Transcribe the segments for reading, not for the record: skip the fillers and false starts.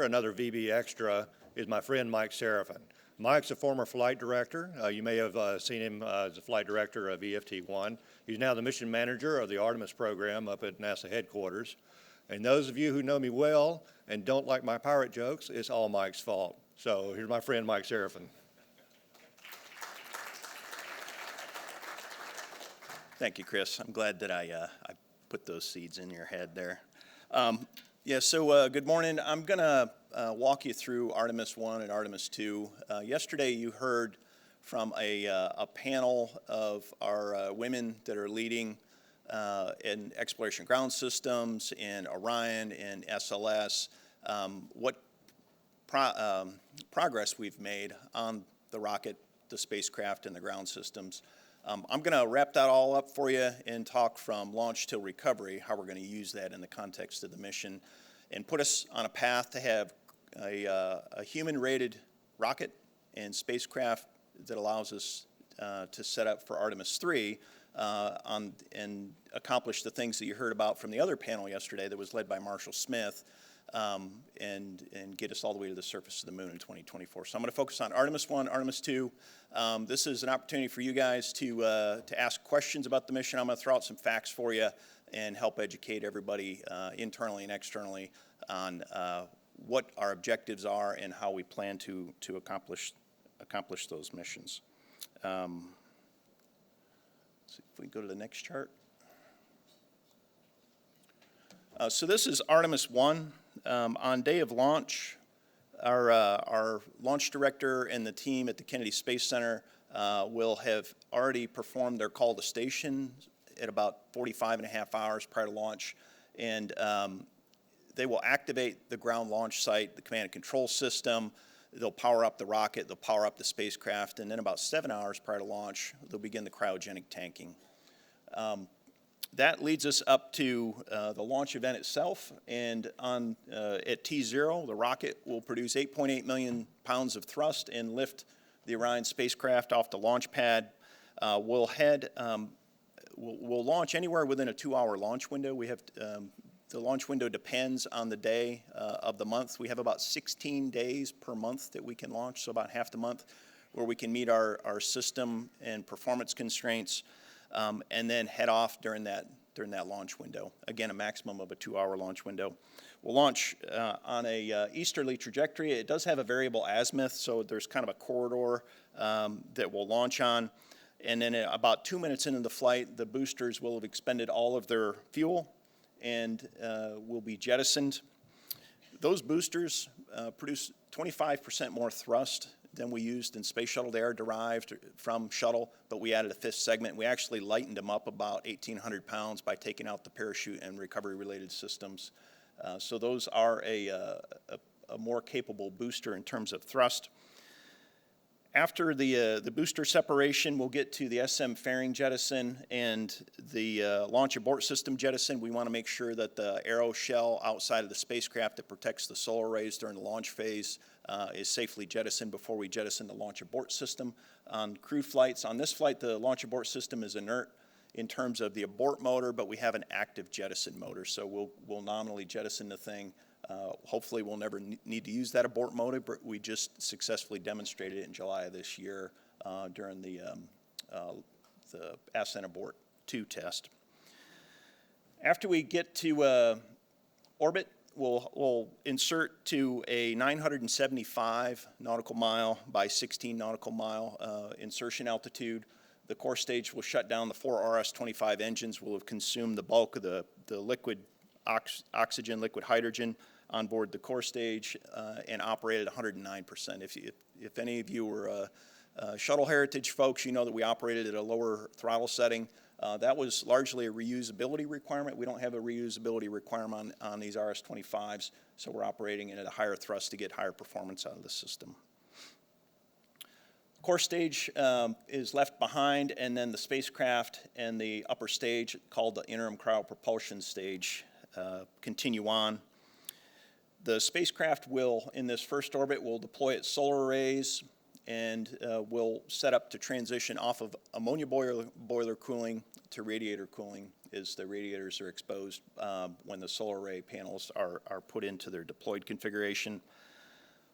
here, another VBExtra, is my friend Mike Sarafin. Mike's a former flight director. You may have seen him as a flight director of EFT-1. He's now the mission manager of the Artemis program up at NASA headquarters. And those of you who know me well and don't like my pirate jokes, it's all Mike's fault. So here's my friend Mike Sarafin. Thank you, Chris. I'm glad that I put those seeds in your head there. Good morning. I'm going to walk you through Artemis I and Artemis II. Yesterday you heard from a panel of our women that are leading in exploration ground systems, in Orion, in SLS, what progress we've made on the rocket, the spacecraft, and the ground systems. I'm going to wrap that all up for you and talk from launch till recovery, how we're going to use that in the context of the mission, and put us on a path to have a human-rated rocket and spacecraft that allows us to set up for Artemis III and accomplish the things that you heard about from the other panel yesterday that was led by Marshall Smith, and get us all the way to the surface of the moon in 2024. So I'm going to focus on Artemis I, Artemis II. This is an opportunity for you guys to ask questions about the mission. I'm going to throw out some facts for you and help educate everybody internally and externally on what our objectives are and how we plan to accomplish those missions. Let's see if we go to the next chart. So this is Artemis I. On day of launch, our launch director and the team at the Kennedy Space Center will have already performed their call to station at about 45 and a half hours prior to launch, and they will activate the ground launch site, the command and control system. They'll power up the rocket, they'll power up the spacecraft, and then about 7 hours prior to launch, they'll begin the cryogenic tanking. That leads us up to the launch event itself, and at T0, the rocket will produce 8.8 million pounds of thrust and lift the Orion spacecraft off the launch pad. We'll launch anywhere within a 2-hour launch window. We have the launch window depends on the day of the month. We have about 16 days per month that we can launch, so about half the month, where we can meet our system and performance constraints. And then head off during that launch window. Again, a maximum of a 2-hour launch window. We'll launch on a easterly trajectory. It does have a variable azimuth, so there's kind of a corridor that we'll launch on. And then about 2 minutes into the flight, the boosters will have expended all of their fuel and will be jettisoned. Those boosters produce 25% more thrust than we used in Space Shuttle. They are derived from Shuttle, but we added a fifth segment. We actually lightened them up about 1,800 pounds by taking out the parachute and recovery-related systems. So those are a more capable booster in terms of thrust. After the booster separation, we'll get to the SM fairing jettison and the launch abort system jettison. We want to make sure that the aero shell outside of the spacecraft that protects the solar rays during the launch phase is safely jettisoned before we jettison the launch abort system. On crew flights, on this flight, the launch abort system is inert in terms of the abort motor, but we have an active jettison motor, so we'll nominally jettison the thing. Hopefully we'll never need to use that abort motor, but we just successfully demonstrated it in July of this year during the Ascent Abort 2 test. After we get to orbit, we'll insert to a 975 nautical mile by 16 nautical mile insertion altitude. The core stage will shut down. The 4 RS-25 engines will have consumed the bulk of the liquid oxygen, liquid hydrogen on board the core stage and operate at 109%. If any of you were shuttle heritage folks, you know that we operated at a lower throttle setting. That was largely a reusability requirement. We don't have a reusability requirement on these RS-25s, so we're operating at a higher thrust to get higher performance out of the system. Core stage is left behind, and then the spacecraft and the upper stage, called the interim cryopropulsion stage, continue on. The spacecraft will, in this first orbit, will deploy its solar arrays and will set up to transition off of ammonia boiler cooling to radiator cooling as the radiators are exposed when the solar array panels are put into their deployed configuration.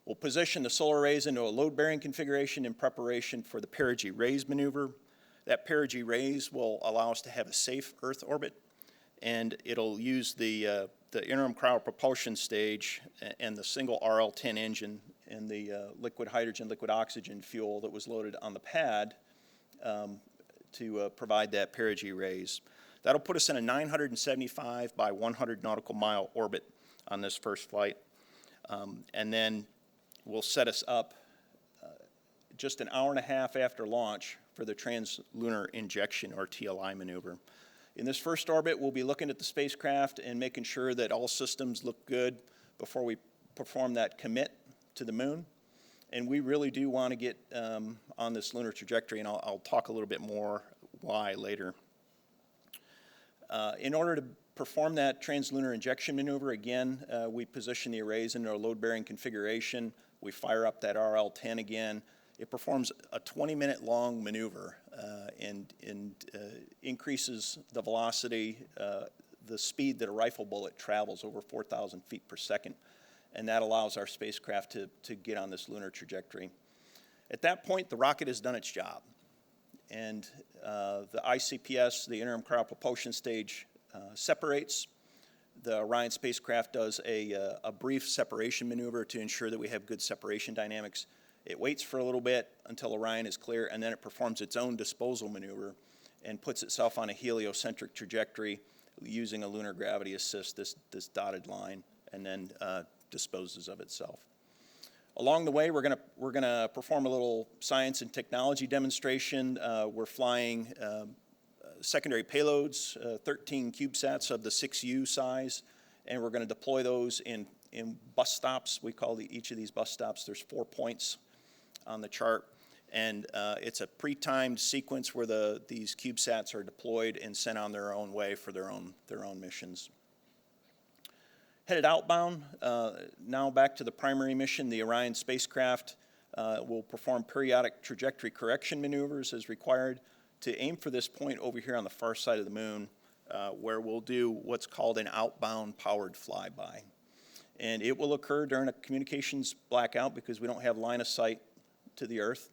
We'll position the solar arrays into a load-bearing configuration in preparation for the perigee raise maneuver. That perigee raise will allow us to have a safe Earth orbit, and it'll use the interim cryopropulsion stage and the single RL-10 engine and the liquid hydrogen, liquid oxygen fuel that was loaded on the pad to provide that perigee raise. That'll put us in a 975 by 100 nautical mile orbit on this first flight, and then will set us up just an hour and a half after launch for the translunar injection, or TLI maneuver. In this first orbit, we'll be looking at the spacecraft and making sure that all systems look good before we perform that commit to the moon. And we really do want to get on this lunar trajectory, and I'll talk a little bit more why later. In order to perform that translunar injection maneuver, again, we position the arrays into a load-bearing configuration. We fire up that RL-10 again. It performs a 20-minute long maneuver and increases the velocity, the speed that a rifle bullet travels, over 4,000 feet per second. And that allows our spacecraft to get on this lunar trajectory. At that point, the rocket has done its job. And the ICPS, the interim cryopropulsion stage, separates. The Orion spacecraft does a brief separation maneuver to ensure that we have good separation dynamics. It waits for a little bit until Orion is clear, and then it performs its own disposal maneuver and puts itself on a heliocentric trajectory using a lunar gravity assist, this dotted line, and then disposes of itself. Along the way, we're gonna perform a little science and technology demonstration. We're flying secondary payloads, 13 CubeSats of the 6U size, and we're going to deploy those in bus stops. We call each of these bus stops, there's 4 points on the chart, and it's a pre-timed sequence where these CubeSats are deployed and sent on their own way for their own missions. Headed outbound, now back to the primary mission. The Orion spacecraft will perform periodic trajectory correction maneuvers as required to aim for this point over here on the far side of the moon, where we'll do what's called an outbound powered flyby. And it will occur during a communications blackout because we don't have line of sight to the Earth.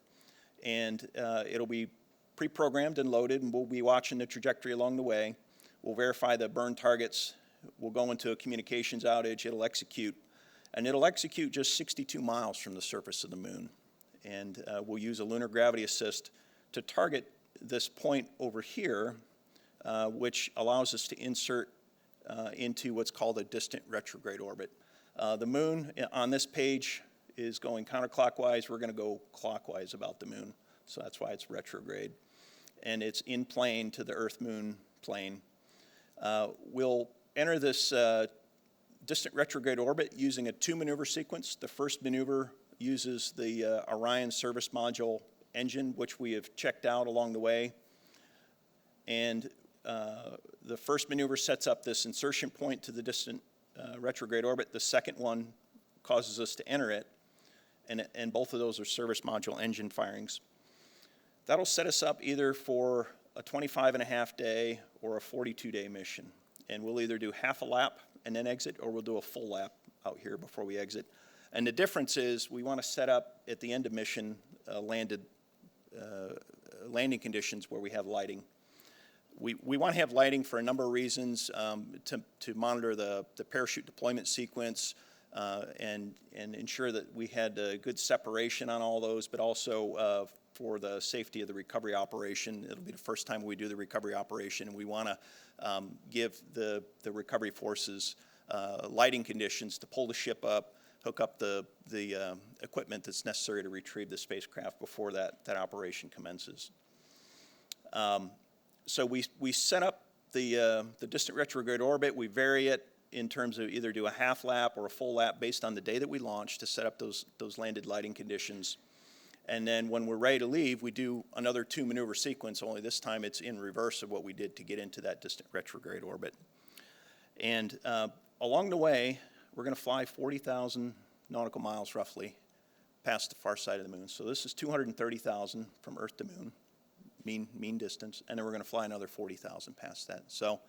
And it'll be pre-programmed and loaded, and we'll be watching the trajectory along the way. We'll verify the burn targets. We'll go into a communications outage. It'll execute. And it'll execute just 62 miles from the surface of the moon. And we'll use a lunar gravity assist to target this point over here, which allows us to insert into what's called a distant retrograde orbit. The moon on this page is going counterclockwise. We're going to go clockwise about the moon, so that's why it's retrograde. And it's in plane to the Earth-Moon plane. We'll enter this distant retrograde orbit using a 2-maneuver sequence. The first maneuver uses the Orion service module engine, which we have checked out along the way. And the first maneuver sets up this insertion point to the distant retrograde orbit. The second one causes us to enter it, and both of those are service module engine firings. That'll set us up either for a 25.5 day or a 42-day mission. And we'll either do half a lap and then exit, or we'll do a full lap out here before we exit. And the difference is we want to set up at the end of mission landing conditions where we have lighting. We want to have lighting for a number of reasons, to monitor the parachute deployment sequence and ensure that we had good separation on all those, but also for the safety of the recovery operation. It'll be the first time we do the recovery operation, and we want to give the recovery forces lighting conditions to pull the ship up, hook up the equipment that's necessary to retrieve the spacecraft before that operation commences. So we set up the distant retrograde orbit. We vary it in terms of either do a half lap or a full lap based on the day that we launch to set up those landed lighting conditions. And then when we're ready to leave, we do another 2-maneuver sequence, only this time it's in reverse of what we did to get into that distant retrograde orbit. And along the way, we're going to fly 40,000 nautical miles roughly past the far side of the moon. So this is 230,000 from Earth to moon, mean distance, and then we're going to fly another 40,000 past that. So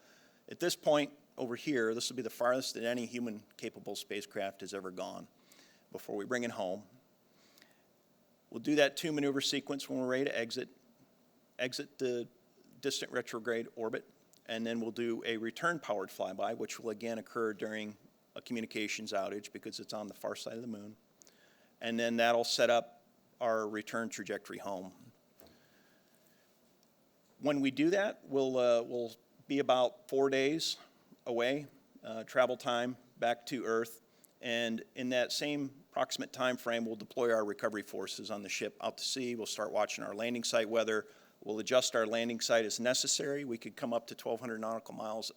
At this point over here, this will be the farthest that any human-capable spacecraft has ever gone before we bring it home. We'll do that 2-maneuver sequence when we're ready to exit the distant retrograde orbit, and then we'll do a return-powered flyby, which will again occur during a communications outage because it's on the far side of the moon. And then that'll set up our return trajectory home. When we do that, we'll be about 4 days away, travel time back to Earth, and in that same approximate time frame, we'll deploy our recovery forces on the ship out to sea. We'll start watching our landing site weather. We'll adjust our landing site as necessary. We could come up to 1,200 nautical miles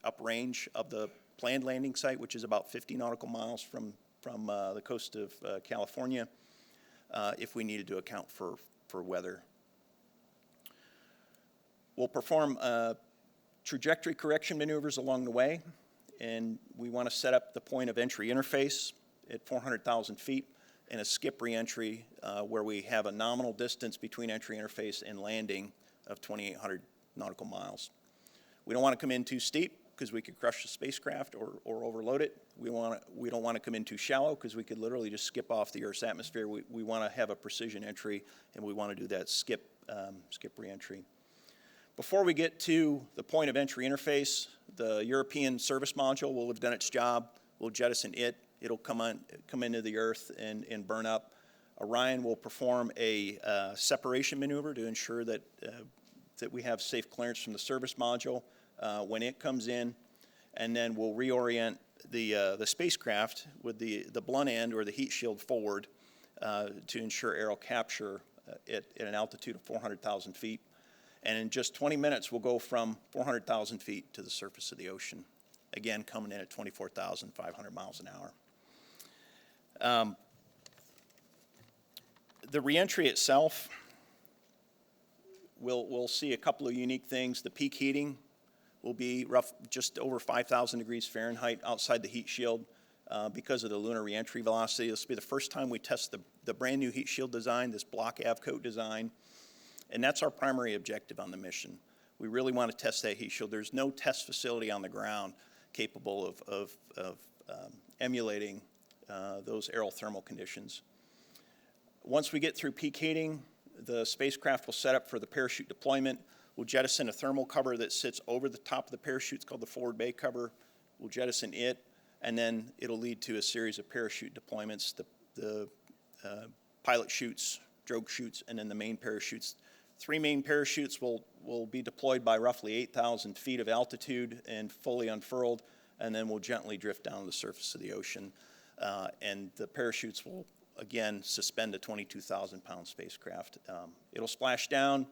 uprange of the planned landing site, which is about 50 nautical miles from the coast of California, if we needed to account for weather. We'll perform trajectory correction maneuvers along the way, and we want to set up the point of entry interface at 400,000 feet and a skip reentry where we have a nominal distance between entry interface and landing of 2,800 nautical miles. We don't want to come in too steep because we could crush the spacecraft or overload it. We don't want to come in too shallow because we could literally just skip off the Earth's atmosphere. We want to have a precision entry, and we want to do that skip reentry. Before we get to the point of entry interface, the European service module will have done its job. We'll jettison it. It'll come into the Earth and burn up. Orion will perform a separation maneuver to ensure that we have safe clearance from the service module when it comes in, and then we'll reorient the spacecraft with the blunt end or the heat shield forward to ensure aerial capture at an altitude of 400,000 feet. And in just 20 minutes, we'll go from 400,000 feet to the surface of the ocean, again coming in at 24,500 miles an hour. The reentry itself, we'll see a couple of unique things. The peak heating will be just over 5,000 degrees Fahrenheit outside the heat shield because of the lunar reentry velocity. This will be the first time we test the brand new heat shield design, this block AVCoat design. And that's our primary objective on the mission. We really want to test that heat shield. There's no test facility on the ground capable of emulating those aerothermal conditions. Once we get through peak heating, the spacecraft will set up for the parachute deployment. We'll jettison a thermal cover that sits over the top of the parachute. It's called the forward bay cover. We'll jettison it, and then it'll lead to a series of parachute deployments, the pilot chutes, drogue chutes, and then the main parachutes. 3 main parachutes will be deployed by roughly 8,000 feet of altitude and fully unfurled, and then we'll gently drift down to the surface of the ocean. And the parachutes will, again, suspend a 22,000-pound spacecraft. It'll splash down.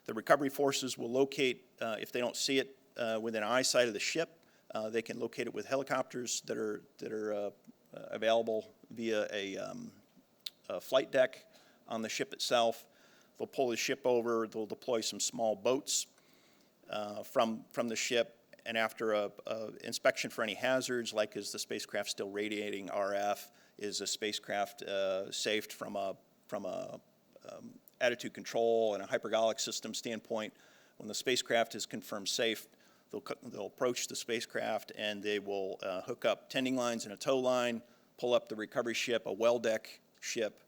The recovery forces will locate, if they don't see it within eyesight of the ship, they can locate it with helicopters that are available via a flight deck on the ship itself. They'll pull the ship over. They'll deploy some small boats from the ship, and after a inspection for any hazards, like is the spacecraft still radiating RF, is the spacecraft safe from a attitude control and a hypergolic system standpoint. When the spacecraft is confirmed safe, they'll approach the spacecraft and they will hook up tending lines and a tow line, pull up the recovery ship, a well deck ship.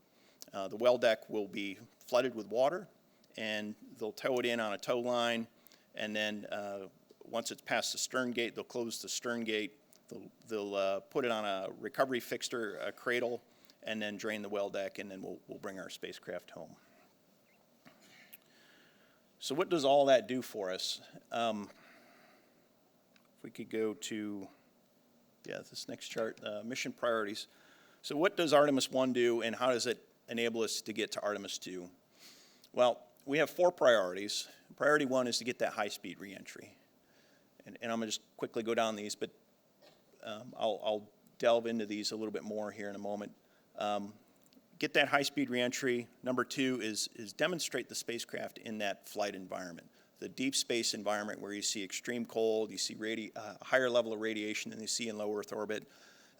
The well deck will be flooded with water, and they'll tow it in on a tow line, and then once it's past the stern gate, they'll close the stern gate. They'll put it on a recovery fixture, a cradle, and then drain the well deck, and then we'll bring our spacecraft home. So what does all that do for us? If we could go to, this next chart, mission priorities. So what does Artemis I do, and how does it enable us to get to Artemis II? Well, we have 4 priorities. Priority 1 is to get that high-speed reentry. And I'm going to just quickly go down these, but I'll delve into these a little bit more here in a moment. Get that high-speed reentry. Number 2 is demonstrate the spacecraft in that flight environment, the deep space environment where you see extreme cold, you see a higher level of radiation than you see in low Earth orbit,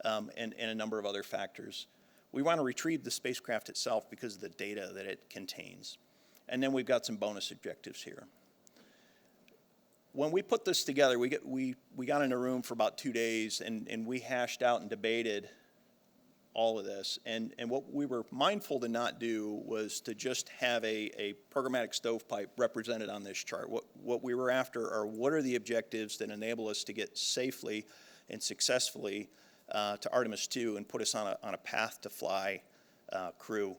and a number of other factors. We want to retrieve the spacecraft itself because of the data that it contains. And then we've got some bonus objectives here. when we put this together, we got in a room for about 2 days, and we hashed out and debated all of this. And what we were mindful to not do was to just have a programmatic stovepipe represented on this chart. What we were after are, what are the objectives that enable us to get safely and successfully to Artemis II and put us on a path to fly crew.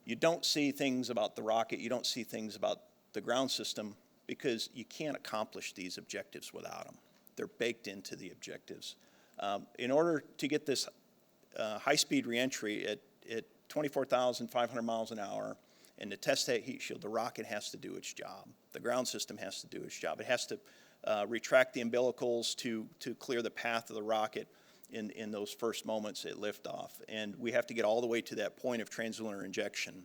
You don't see things about the rocket, you don't see things about the ground system, because you can't accomplish these objectives without them. They're baked into the objectives. In order to get this high-speed reentry at 24,500 miles an hour and to test that heat shield, the rocket has to do its job. The ground system has to do its job. It has to retract the umbilicals to clear the path of the rocket in those first moments at liftoff. And we have to get all the way to that point of translunar injection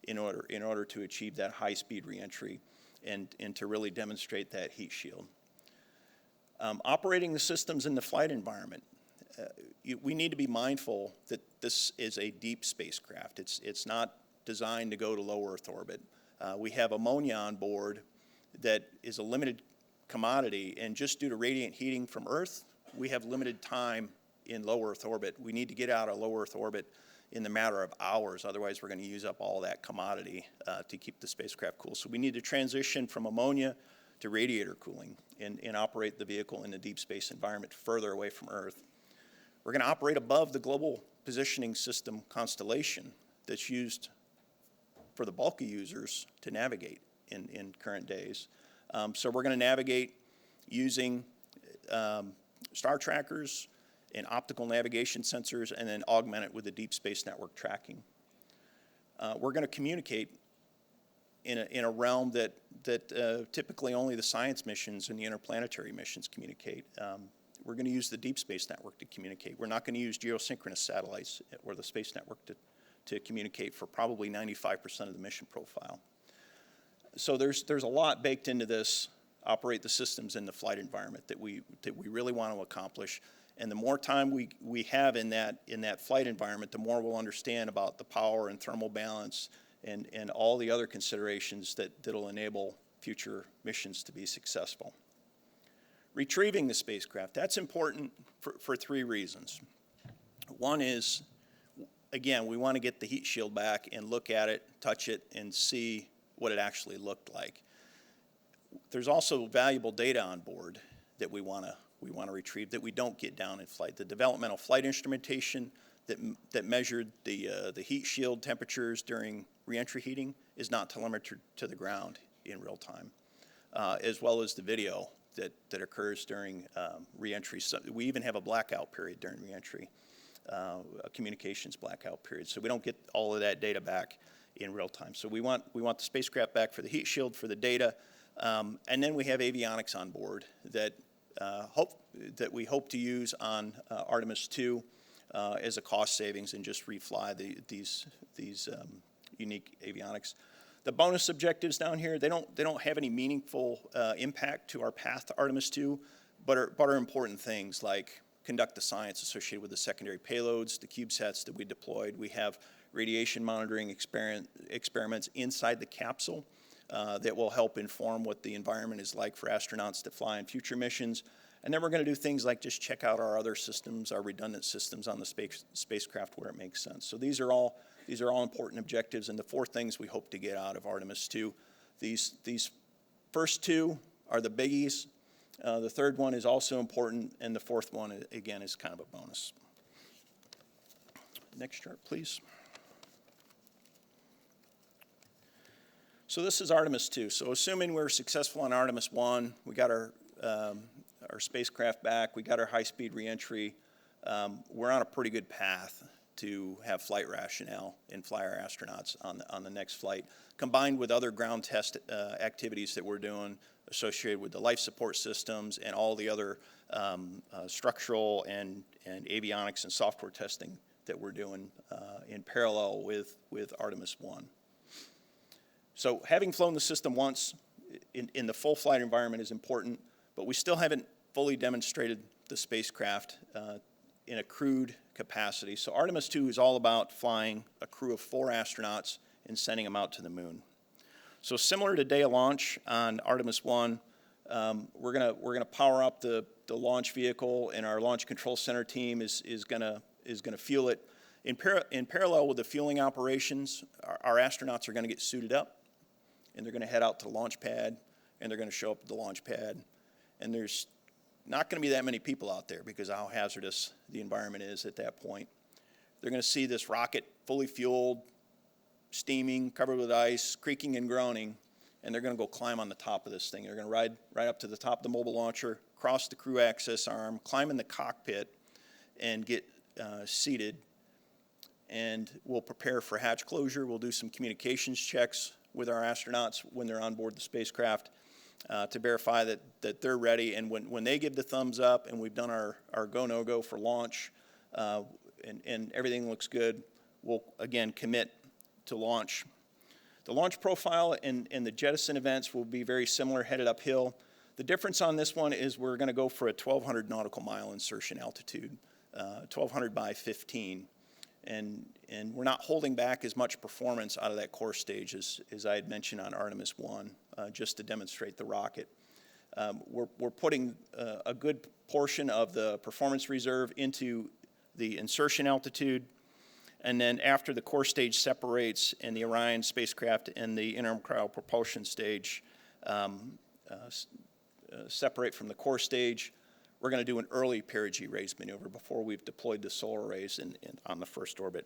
in order to achieve that high-speed reentry and to really demonstrate that heat shield. Operating the systems in the flight environment, we need to be mindful that this is a deep spacecraft. It's not designed to go to low Earth orbit. We have ammonia on board that is a limited commodity, and just due to radiant heating from Earth, we have limited time in low Earth orbit. We need to get out of low Earth orbit in the matter of hours, otherwise we're going to use up all that commodity to keep the spacecraft cool. So we need to transition from ammonia to radiator cooling and operate the vehicle in a deep space environment further away from Earth. We're going to operate above the Global Positioning System constellation that's used for the bulky users to navigate in current days. So we're going to navigate using star trackers and optical navigation sensors, and then augment it with the deep space network tracking. We're going to communicate in a realm that typically only the science missions and the interplanetary missions communicate. We're going to use the deep space network to communicate. We're not going to use geosynchronous satellites or the space network to communicate for probably 95% of the mission profile. So there's a lot baked into this, operate the systems in the flight environment that we really want to accomplish. And the more time we have in that flight environment, the more we'll understand about the power and thermal balance and all the other considerations that'll enable future missions to be successful. Retrieving the spacecraft, that's important for 3 reasons. One is, again, we want to get the heat shield back and look at it, touch it, and see what it actually looked like. There's also valuable data on board that we want to retrieve that we don't get down in flight. The developmental flight instrumentation that measured the heat shield temperatures during reentry heating is not telemetered to the ground in real time, as well as the video that occurs during reentry. So we even have a blackout period during reentry, a communications blackout period. So we don't get all of that data back in real time. So we want the spacecraft back for the heat shield, for the data, and then we have avionics on board that we hope to use on Artemis II as a cost savings and just refly these unique avionics. The bonus objectives down here, they don't have any meaningful impact to our path to Artemis II, but are important things like conduct the science associated with the secondary payloads, the CubeSats that we deployed. We have radiation monitoring experiments inside the capsule that will help inform what the environment is like for astronauts to fly in future missions. And then we're going to do things like just check out our other systems, our redundant systems on the spacecraft where it makes sense. So these are all important objectives, and the 4 things we hope to get out of Artemis II. These first 2 are the biggies. The 3rd one is also important, and the 4th one, again, is kind of a bonus. Next chart, please. So this is Artemis II. So assuming we're successful on Artemis I, we got our spacecraft back, we got our high-speed reentry, we're on a pretty good path to have flight rationale and fly our astronauts on the next flight, combined with other ground test activities that we're doing associated with the life support systems and all the other structural and avionics and software testing that we're doing in parallel with Artemis I. So having flown the system once in the full flight environment is important, but we still haven't fully demonstrated the spacecraft in a crewed capacity. So Artemis II is all about flying a crew of 4 astronauts and sending them out to the moon. So similar to day of launch on Artemis I, We're gonna power up the launch vehicle, and our launch control center team is gonna fuel it. In parallel with the fueling operations, our astronauts are gonna get suited up, and they're gonna head out to the launch pad, and they're gonna show up at the launch pad. And there's not gonna be that many people out there because of how hazardous the environment is at that point. They're gonna see this rocket fully fueled, steaming, covered with ice, creaking and groaning, and they're gonna go climb on the top of this thing. They're gonna ride right up to the top of the mobile launcher, cross the crew access arm, climb in the cockpit, and get seated. And we'll prepare for hatch closure. We'll do some communications checks with our astronauts when they're on board the spacecraft to verify that they're ready. And when they give the thumbs up and we've done our go, no-go for launch, and everything looks good, we'll again commit to launch. The launch profile and the jettison events will be very similar, headed uphill. The difference on this one is we're going to go for a 1,200 nautical mile insertion altitude, 1,200 by 15. And we're not holding back as much performance out of that core stage as I had mentioned on Artemis I, just to demonstrate the rocket. We're putting a good portion of the performance reserve into the insertion altitude, and then after the core stage separates and the Orion spacecraft and the interim cryo propulsion stage separate from the core stage, we're going to do an early perigee raise maneuver before we've deployed the solar arrays on the first orbit.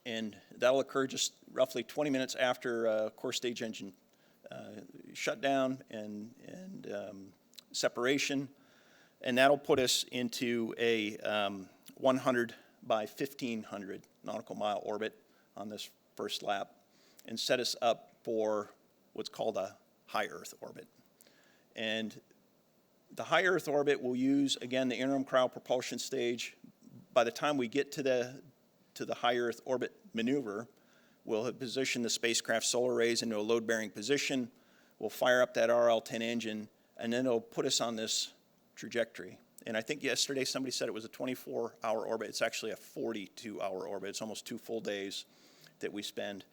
And that'll occur just roughly 20 minutes after core stage engine shutdown and separation. And that'll put us into a 100 by 1,500 nautical mile orbit on this first lap and set us up for what's called a high Earth orbit. And the high Earth orbit will use, again, the interim cryo propulsion stage. By the time we get to the high Earth orbit maneuver, we'll have positioned the spacecraft solar arrays into a load-bearing position. We'll fire up that RL-10 engine, and then it'll put us on this trajectory. And I think yesterday somebody said it was a 24-hour orbit. It's actually a 42-hour orbit. It's almost 2 full days that we spend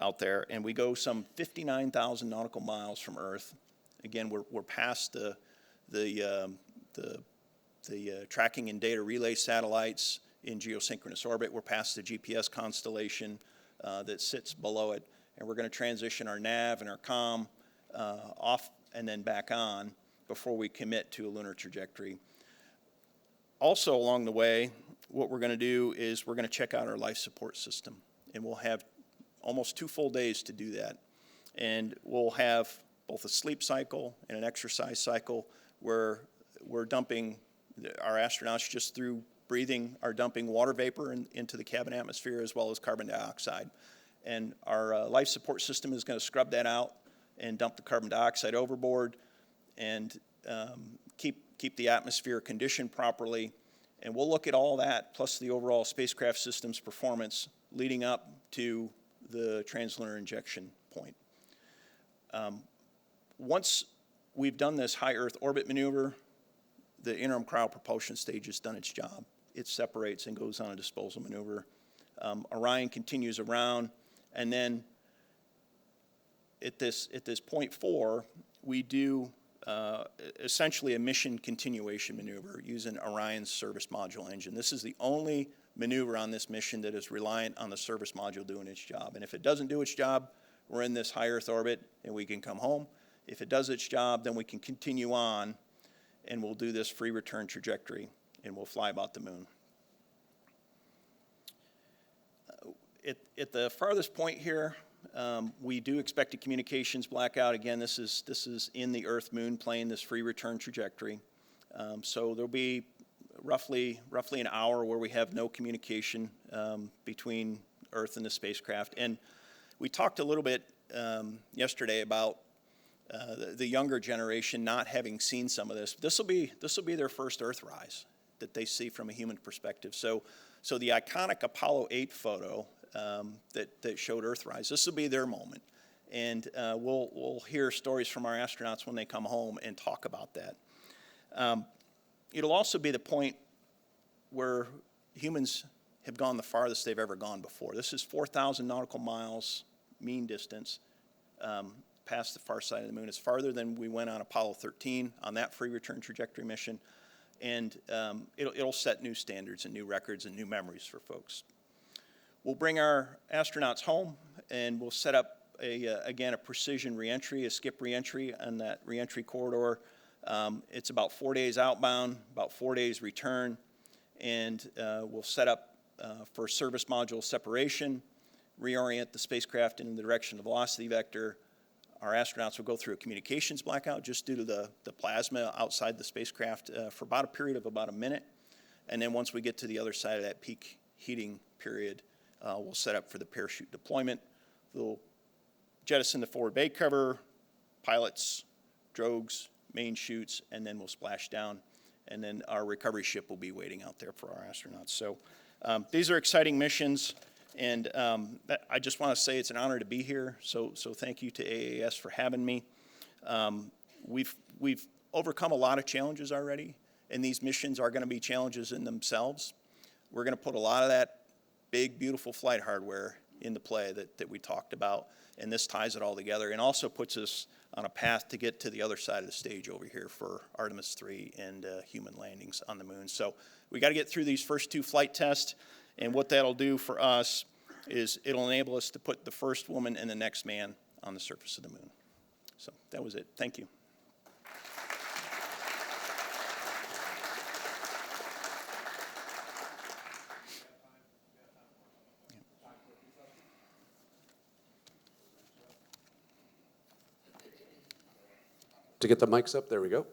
out there. And we go some 59,000 nautical miles from Earth. Again, we're past the tracking and data relay satellites in geosynchronous orbit. We're past the GPS constellation that sits below it. And we're going to transition our nav and our comm off and then back on before we commit to a lunar trajectory. Also along the way, what we're going to do is we're going to check out our life support system. And we'll have almost 2 full days to do that. And we'll have both a sleep cycle and an exercise cycle where we're dumping, our astronauts just through breathing are dumping water vapor into the cabin atmosphere as well as carbon dioxide. And our life support system is going to scrub that out and dump the carbon dioxide overboard and keep the atmosphere conditioned properly. And we'll look at all that plus the overall spacecraft system's performance leading up to the translunar injection point. Once we've done this high Earth orbit maneuver, the interim cryo propulsion stage has done its job. It separates and goes on a disposal maneuver. Orion continues around, and then at this point 4, we do essentially a mission continuation maneuver using Orion's service module engine. This is the only maneuver on this mission that is reliant on the service module doing its job. And if it doesn't do its job, we're in this high Earth orbit and we can come home. If it does its job, then we can continue on and we'll do this free return trajectory and we'll fly about the moon. At the farthest point here, we do expect a communications blackout. Again, this is in the Earth-Moon plane, this free return trajectory. So there'll be roughly an hour where we have no communication between Earth and the spacecraft. And we talked a little bit yesterday about the younger generation not having seen some of this. This will be their first Earthrise that they see from a human perspective. So the iconic Apollo 8 photo that showed Earthrise, this will be their moment. And we'll hear stories from our astronauts when they come home and talk about that. It'll also be the point where humans have gone the farthest they've ever gone before. This is 4,000 nautical miles mean distance. past the far side of the moon. It's farther than we went on Apollo 13 on that free return trajectory mission. And it'll set new standards and new records and new memories for folks. We'll bring our astronauts home, and we'll set up, again, a precision reentry, a skip reentry on that reentry corridor. It's about 4 days outbound, about 4 days return, and we'll set up for service module separation, reorient the spacecraft in the direction of the velocity vector. Our astronauts will go through a communications blackout just due to the plasma outside the spacecraft for about a period of about a minute. And then once we get to the other side of that peak heating period, we'll set up for the parachute deployment. We'll jettison the forward bay cover, pilots, drogues, main chutes, and then we'll splash down. And then our recovery ship will be waiting out there for our astronauts. So these are exciting missions. And I just want to say it's an honor to be here. So thank you to AAS for having me. We've overcome a lot of challenges already, and these missions are going to be challenges in themselves. We're going to put a lot of that big, beautiful flight hardware into play that we talked about, and this ties it all together and also puts us on a path to get to the other side of the stage over here for Artemis II and human landings on the moon. So we got to get through these first 2 flight tests. And what that'll do for us is it'll enable us to put the first woman and the next man on the surface of the moon. So that was it. Thank you. To get the mics up, there we go.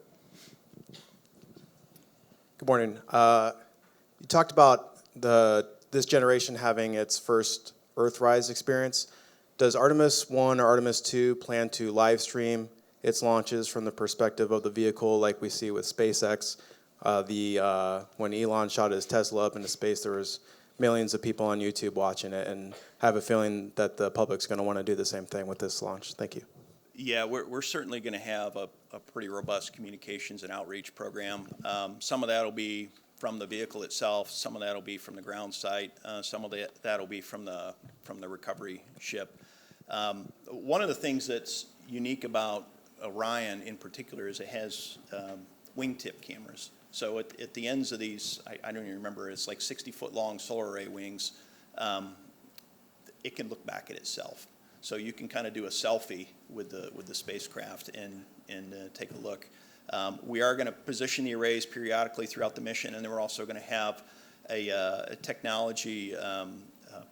Good morning. You talked about this generation having its first Earthrise experience. Does Artemis I or Artemis II plan to live stream its launches from the perspective of the vehicle like we see with SpaceX? When Elon shot his Tesla up into space, there was millions of people on YouTube watching it, and I have a feeling that the public's going to want to do the same thing with this launch. Thank you. Yeah, we're certainly going to have a pretty robust communications and outreach program. Some of that will be from the vehicle itself. Some of that will be from the ground site. Some of that will be from the recovery ship. One of the things that's unique about Orion in particular is it has wingtip cameras. So at the ends of these, I don't even remember, it's like 60-foot long solar array wings. It can look back at itself. So you can kind of do a selfie with the spacecraft and take a look. We are going to position the arrays periodically throughout the mission, and then we're also going to have a technology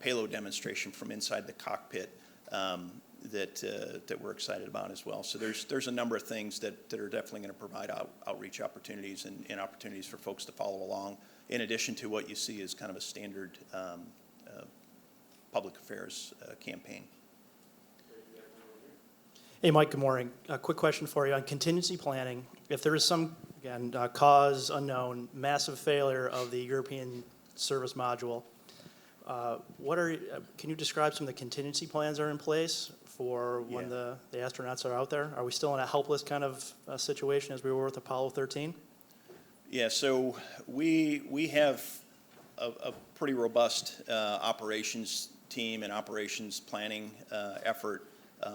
payload demonstration from inside the cockpit that we're excited about as well. So there's a number of things that are definitely going to provide outreach opportunities and opportunities for folks to follow along, in addition to what you see as kind of a standard public affairs campaign. Hey, Mike, good morning. A quick question for you on contingency planning. If there is some, again, cause unknown, massive failure of the European service module, can you describe some of the contingency plans that are in place for when the astronauts are out there? Are we still in a helpless kind of situation as we were with Apollo 13? Yeah, so we have a pretty robust operations team and operations planning effort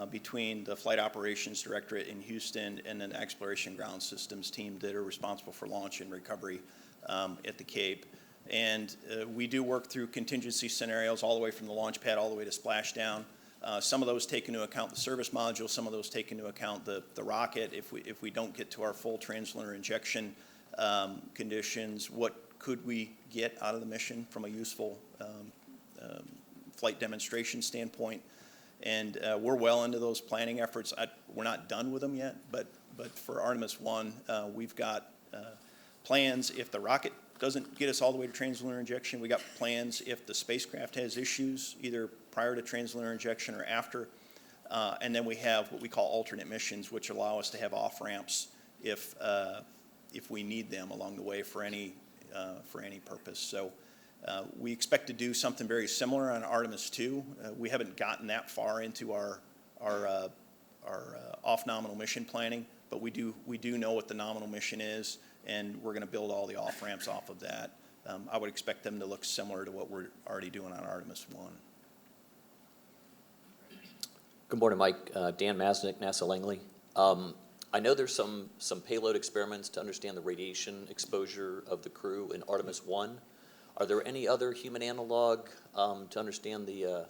between the Flight Operations Directorate in Houston and then the Exploration Ground Systems team that are responsible for launch and recovery at the Cape. And we do work through contingency scenarios all the way from the launch pad all the way to splashdown. Some of those take into account the service module, some of those take into account the rocket. If we don't get to our full translunar injection conditions, what could we get out of the mission from a useful flight demonstration standpoint? And we're well into those planning efforts. We're not done with them yet, but for Artemis I, we've got plans if the rocket doesn't get us all the way to translunar injection. We got plans if the spacecraft has issues, either prior to translunar injection or after. And then we have what we call alternate missions, which allow us to have off ramps if we need them along the way for any purpose. So we expect to do something very similar on Artemis II. We haven't gotten that far into our off-nominal mission planning, but we do know what the nominal mission is, and we're going to build all the off-ramps off of that. I would expect them to look similar to what we're already doing on Artemis Good morning, Mike. Dan Masnick, NASA Langley. I know there's some payload experiments to understand the radiation exposure of the crew in Artemis I. Are there any other human analog to understand the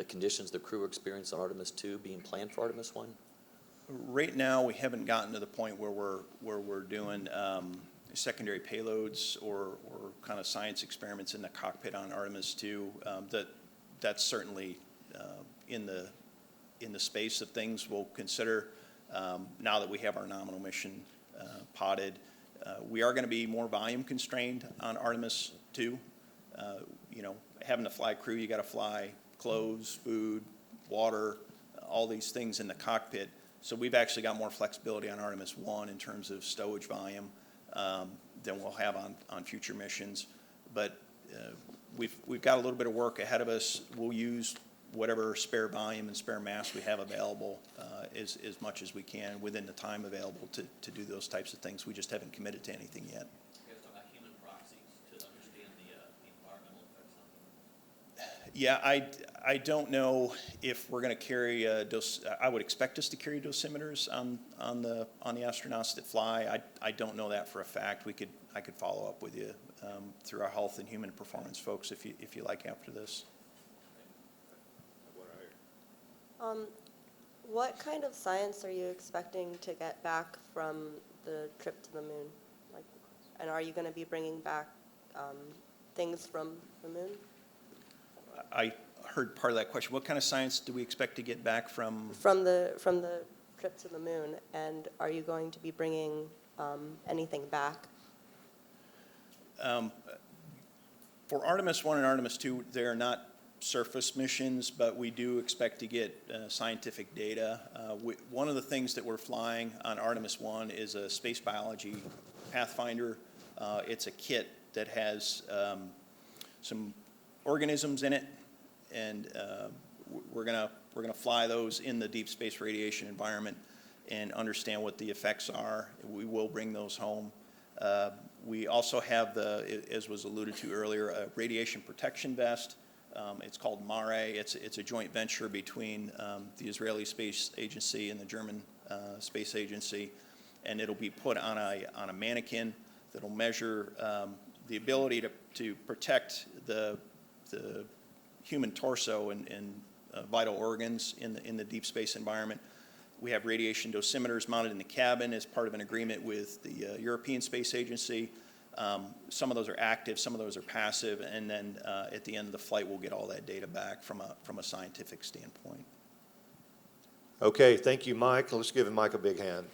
conditions the crew experienced on Artemis II being planned for Artemis I? Right now, we haven't gotten to the point where we're doing secondary payloads or kind of science experiments in the cockpit on Artemis II. That's certainly in the space of things we'll consider now that we have our nominal mission potted. We are going to be more volume constrained on Artemis II. You know, having to fly crew, you got to fly clothes, food, water, all these things in the cockpit. So we've actually got more flexibility on Artemis I in terms of stowage volume than we'll have on future missions. But we've got a little bit of work ahead of us. We'll use whatever spare volume and spare mass we have available as much as we can within the time available to do those types of things. We just haven't committed to anything yet. Human proxies to understand the environmental effects of them? Yeah, I don't know if we're going to carry I would expect us to carry dosimeters on the astronauts that fly. I don't know that for a fact. I could follow up with you through our health and human performance folks if you like after this. What kind of science are you expecting to get back from the trip to the moon? And are you going to be bringing back things from the moon? I heard part of that question. What kind of science do we expect to get back from? From the trip to the moon, and are you going to be bringing anything back? For Artemis I and Artemis II, they are not surface missions, but we do expect to get scientific data. One of the things that we're flying on Artemis I is a space biology pathfinder. It's a kit that has some organisms in it, and we're gonna fly those in the deep space radiation environment and understand what the effects are. We will bring those home. We also have as was alluded to earlier, a radiation protection vest. It's called MARE. It's a joint venture between the Israeli Space Agency and the German Space Agency, and it'll be put on a mannequin that'll measure the ability to protect the human torso and vital organs in the deep space environment. We have radiation dosimeters mounted in the cabin as part of an agreement with the European Space Agency. Some of those are active, some of those are passive, and then at the end of the flight, we'll get all that data back from a scientific standpoint. Okay, thank you, Mike. Let's give Mike a big hand.